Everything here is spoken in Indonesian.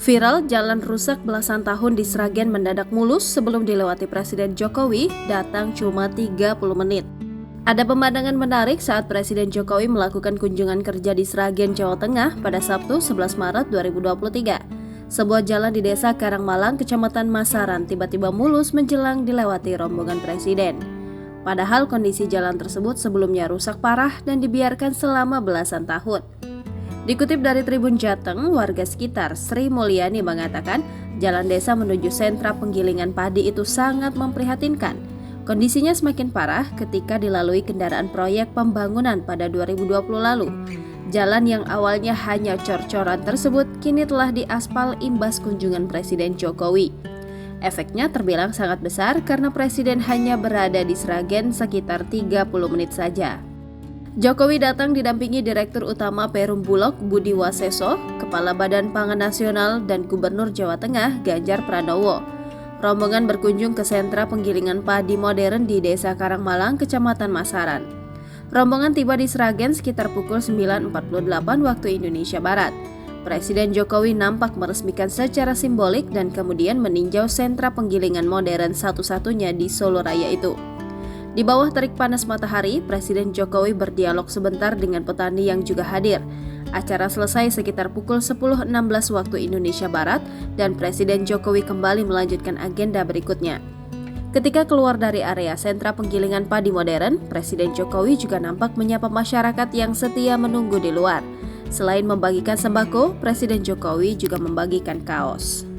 Viral, jalan rusak belasan tahun di Sragen mendadak mulus sebelum dilewati Presiden Jokowi datang cuma 30 menit. Ada pemandangan menarik saat Presiden Jokowi melakukan kunjungan kerja di Sragen, Jawa Tengah pada Sabtu 11 Maret 2023. Sebuah jalan di desa Karangmalang, Kecamatan Masaran tiba-tiba mulus menjelang dilewati rombongan Presiden. Padahal kondisi jalan tersebut sebelumnya rusak parah dan dibiarkan selama belasan tahun. Dikutip dari Tribun Jateng, warga sekitar Sri Mulyani mengatakan jalan desa menuju sentra penggilingan padi itu sangat memprihatinkan. Kondisinya semakin parah ketika dilalui kendaraan proyek pembangunan pada 2020 lalu. Jalan yang awalnya hanya cor-coran tersebut kini telah diaspal imbas kunjungan Presiden Jokowi. Efeknya terbilang sangat besar karena Presiden hanya berada di Sragen sekitar 30 menit saja. Jokowi datang didampingi Direktur Utama Perum Bulog Budi Waseso, Kepala Badan Pangan Nasional dan Gubernur Jawa Tengah Ganjar Pranowo. Rombongan berkunjung ke sentra penggilingan padi modern di Desa Karangmalang, Kecamatan Masaran. Rombongan tiba di Sragen sekitar pukul 9.48 waktu Indonesia Barat. Presiden Jokowi nampak meresmikan secara simbolik dan kemudian meninjau sentra penggilingan modern satu-satunya di Solo Raya itu. Di bawah terik panas matahari, Presiden Jokowi berdialog sebentar dengan petani yang juga hadir. Acara selesai sekitar pukul 10.16 waktu Indonesia Barat dan Presiden Jokowi kembali melanjutkan agenda berikutnya. Ketika keluar dari area sentra penggilingan padi modern, Presiden Jokowi juga nampak menyapa masyarakat yang setia menunggu di luar. Selain membagikan sembako, Presiden Jokowi juga membagikan kaos.